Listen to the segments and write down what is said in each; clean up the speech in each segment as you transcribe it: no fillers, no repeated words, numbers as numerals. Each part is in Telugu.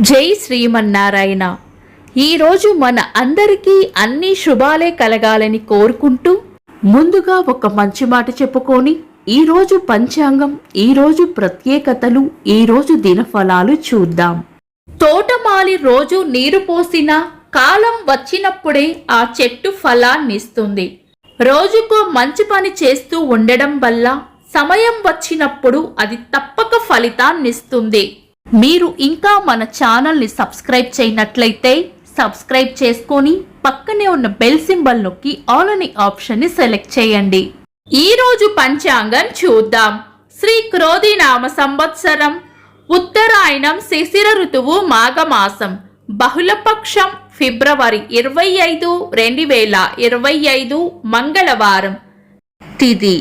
జై శ్రీమన్నారాయణ. ఈరోజు మన అందరికీ అన్ని శుభాలే కలగాలని కోరుకుంటూ ముందుగా ఒక మంచి మాట చెప్పుకొని ఈరోజు పంచాంగం, ఈరోజు ప్రత్యేకతలు, ఈరోజు దినఫలాలు చూద్దాం. తోటమాలి రోజు నీరు పోసిన కాలం వచ్చినప్పుడే ఆ చెట్టు ఫలాన్నిస్తుంది. రోజుకో మంచి పని చేస్తూ ఉండడం వల్ల సమయం వచ్చినప్పుడు అది తప్పక ఫలితాన్నిస్తుంది. మీరు ఇంకా మన ఛానల్ని సబ్స్క్రైబ్ చేయనట్లయితే సబ్స్క్రైబ్ చేసుకొని పక్కనే ఉన్న బెల్ సింబల్ నొక్కి ఆల్ అనే ఆప్షన్ని సెలెక్ట్ చేయండి. ఈరోజు పంచాంగం చూద్దాం. శ్రీ క్రోధినామ సంవత్సరం, ఉత్తరాయణం, శిశిర ఋతువు, మాఘమాసం, బహుళపక్షం, ఫిబ్రవరి 25, 2025 మంగళవారం. తిథి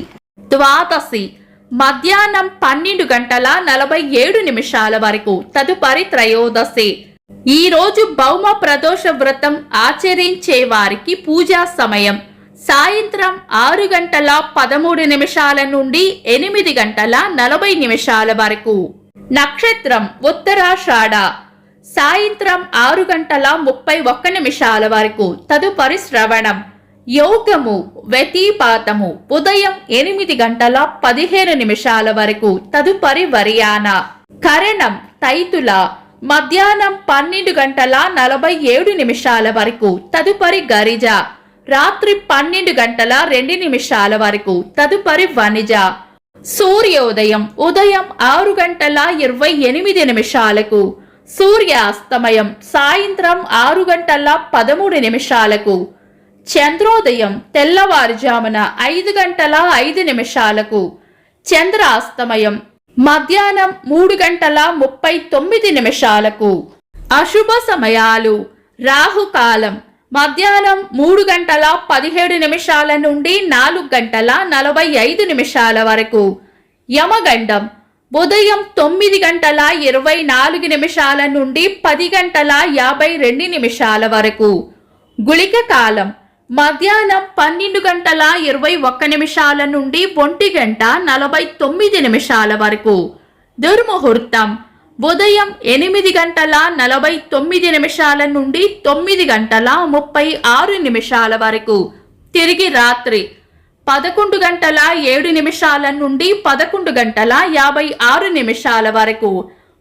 ద్వాదశి మధ్యాహ్నం 12:47 వరకు. తదుపరి త్రయోదశి. ఈ రోజు భౌమ ప్రదోష వ్రతం ఆచరించే వారికి పూజా సమయం సాయంత్రం 6:13 నుండి 8:40 వరకు. నక్షత్రం ఉత్తరాషాఢ సాయంత్రం 6:31 వరకు. తదుపరి శ్రవణం. యోగము వ్యతిపాతము ఉదయం 8:15 వరకు. తదుపరి వరియాన. కరణం తైతుల మధ్యాహ్నం 12:47 వరకు. తదుపరి గరిజ రాత్రి 12:02 వరకు. తదుపరి వనిజ. సూర్యోదయం ఉదయం 6:28 సూర్యాస్తమయం సాయంత్రం 6:13 చంద్రోదయం తెల్లవారుజామున 5:05 చంద్రాస్తమయం మధ్యాహ్నం 3:39 అశుభ సమయాలు. రాహుకాలం మధ్యాహ్నం 3:17 నుండి 4:45 వరకు. యమగండం ఉదయం 9:24 నుండి 10:52 వరకు. గుళిక కాలం మధ్యాహ్నం 12:21 నుండి 1:49 వరకు. దుర్ముహూర్తం ఉదయం 8:49 నుండి 9:36 వరకు. తిరిగి రాత్రి 11:07 నుండి 11:56 వరకు.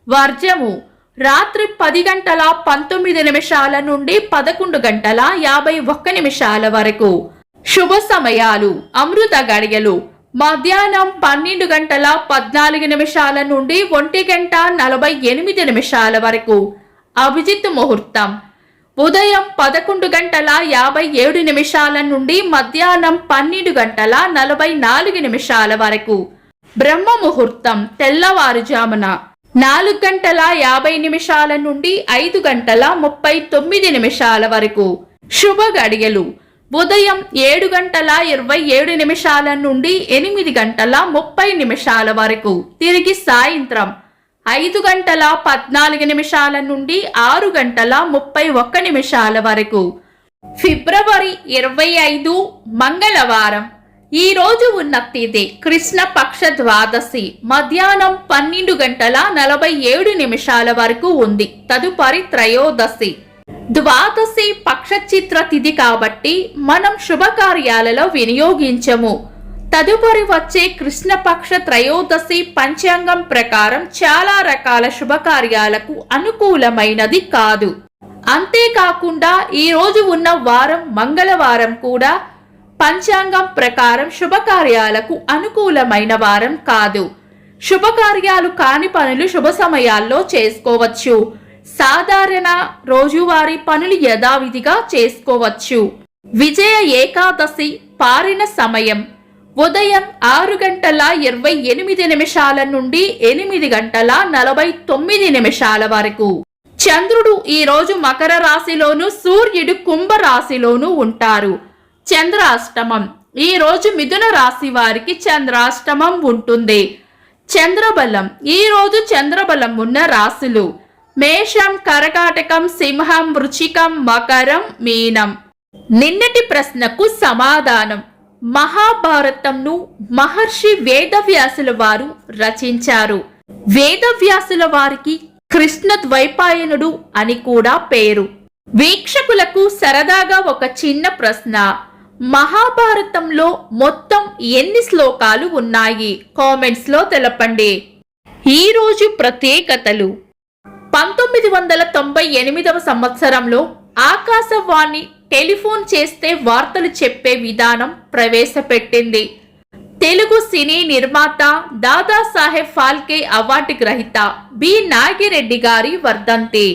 వర్జము రాత్రి 10:19 నుండి 11:51 వరకు. శుభ సమయాలు. అమృత గడియలు మధ్యాహ్నం 12:14 నుండి 1:48 వరకు. అభిజిత్ ముహూర్తం ఉదయం 11:57 నుండి మధ్యాహ్నం 12:44 వరకు. బ్రహ్మ ముహూర్తం తెల్లవారుజామున 4:50 నుండి 5:39 వరకు. శుభ గడియలు ఉదయం 7:27 నుండి 8:30 వరకు. తిరిగి సాయంత్రం 5:14 నుండి 6:31 వరకు. ఫిబ్రవరి 25 మంగళవారం. ఈ రోజు ఉన్న తిథి కృష్ణపక్ష ద్వాదశి మధ్యాహ్నం 12:47 వరకు ఉంది. తదుపరి త్రయోదశి. ద్వాదశి పక్షచిత్ర తిథి కాబట్టి మనం శుభకార్యాలలో వినియోగించము. తదుపరి వచ్చే కృష్ణపక్ష త్రయోదశి పంచాంగం ప్రకారం చాలా రకాల శుభకార్యాలకు అనుకూలమైనది కాదు. అంతేకాకుండా ఈ రోజు ఉన్న వారం మంగళవారం కూడా పంచాంగం ప్రకారం శుభకార్యాలకు అనుకూలమైన వారం కాదు. శుభకార్యాలు కాని పనులు శుభ సమయాల్లో చేసుకోవచ్చు. సాధారణ రోజువారీ పనులు యథావిధిగా చేసుకోవచ్చు. విజయ ఏకాదశి పారిన సమయం ఉదయం 6:28 నుండి 8:49 వరకు. చంద్రుడు ఈ రోజు మకర రాశిలోను, సూర్యుడు కుంభ రాశిలోను ఉంటారు. చంద్రాష్టమం ఈ రోజు మిథున రాశి వారికి చంద్రాష్టమం ఉంటుంది. చంద్రబలం ఈ రోజు చంద్రబలం ఉన్న రాశులు మేషం, కర్కాటకం, సింహం, వృశ్చికం, మకరం, మీనం. నిన్నటి ప్రశ్నకు సమాధానం. మహాభారతంను మహర్షి వేదవ్యాసుల వారు రచించారు. వేదవ్యాసుల వారికి కృష్ణ ద్వైపాయనుడు అని కూడా పేరు. వీక్షకులకు సరదాగా ఒక చిన్న ప్రశ్న, మహాభారతంలో మొత్తం ఎన్ని శ్లోకాలు ఉన్నాయి? కామెంట్స్ లో తెలపండి. ఈ రోజు ప్రత్యేకతలు. 1998వ సంవత్సరంలో ఆకాశవాణి టెలిఫోన్ చేస్తే వార్తలు చెప్పే విధానం ప్రవేశపెట్టింది. తెలుగు సినీ నిర్మాత దాదాసాహెబ్ ఫాల్కే అవార్డు గ్రహీత బి నాగిరెడ్డి గారి వర్ధంతి.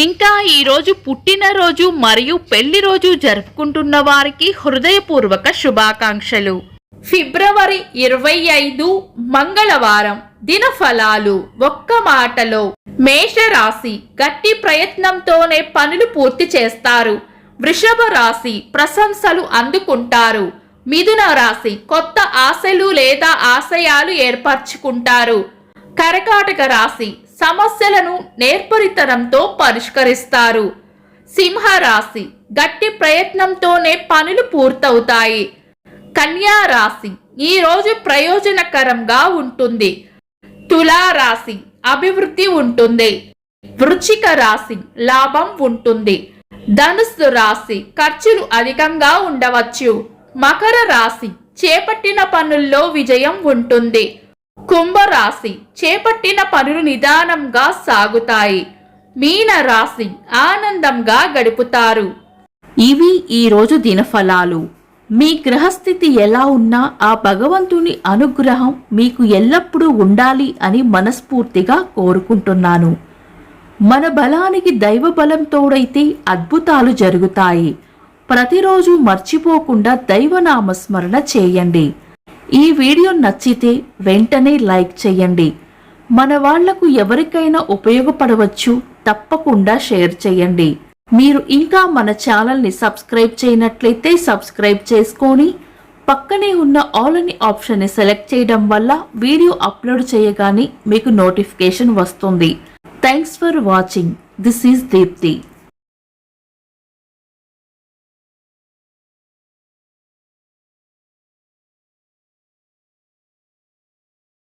ఇంకా ఈ రోజు పుట్టినరోజు మరియు పెళ్లి రోజు జరుపుకుంటున్న వారికి హృదయపూర్వక శుభాకాంక్షలు. ఫిబ్రవరి 25 మంగళవారం. దినఫలాలు. ఒక్క మాటలో మేషరాశి గట్టి ప్రయత్నంతోనే పనులు పూర్తి చేస్తారు. వృషభ రాశి ప్రశంసలు అందుకుంటారు. మిథున రాశి కొత్త ఆశలు లేదా ఆశయాలు ఏర్పరచుకుంటారు. కర్కాటక రాశి సమస్యలను నేర్పరితనంతో పరిష్కరిస్తారు. సింహ రాశి గట్టి ప్రయత్నంతోనే పనులు పూర్తవుతాయి. కన్యా రాశి ఈ రోజు ప్రయోజనకరంగా ఉంటుంది. తులా రాశి అభివృద్ధి ఉంటుంది. వృశ్చిక రాశి లాభం ఉంటుంది. ధనుస్సు రాశి ఖర్చులు అధికంగా ఉండవచ్చు. మకర రాశి చేపట్టిన పనుల్లో విజయం ఉంటుంది. కుంభరాశి చేపట్టిన పనులు నిదానంగా సాగుతాయి. మీన రాశి ఆనందంగా గడుపుతారు. ఇవి ఈరోజు దినఫలాలు. మీ గ్రహస్థితి ఎలా ఉన్నా ఆ భగవంతుని అనుగ్రహం మీకు ఎల్లప్పుడూ ఉండాలి అని మనస్ఫూర్తిగా కోరుకుంటున్నాను. మన బలానికి దైవ బలం తోడైతే అద్భుతాలు జరుగుతాయి. ప్రతిరోజు మర్చిపోకుండా దైవనామస్మరణ చేయండి. ఈ వీడియో నచ్చితే వెంటనే లైక్ చేయండి. మన వాళ్లకు ఎవరికైనా ఉపయోగపడవచ్చు. తప్పకుండా షేర్ చేయండి. మీరు ఇంకా మన ఛానల్ని సబ్స్క్రైబ్ చేయనట్లయితే సబ్స్క్రైబ్ చేసుకొని పక్కనే ఉన్న ఆల్ అని ఆప్షన్ని సెలెక్ట్ చేయడం వల్ల వీడియో అప్లోడ్ చేయగానే మీకు నోటిఫికేషన్ వస్తుంది. Thanks for watching. This is Deepti.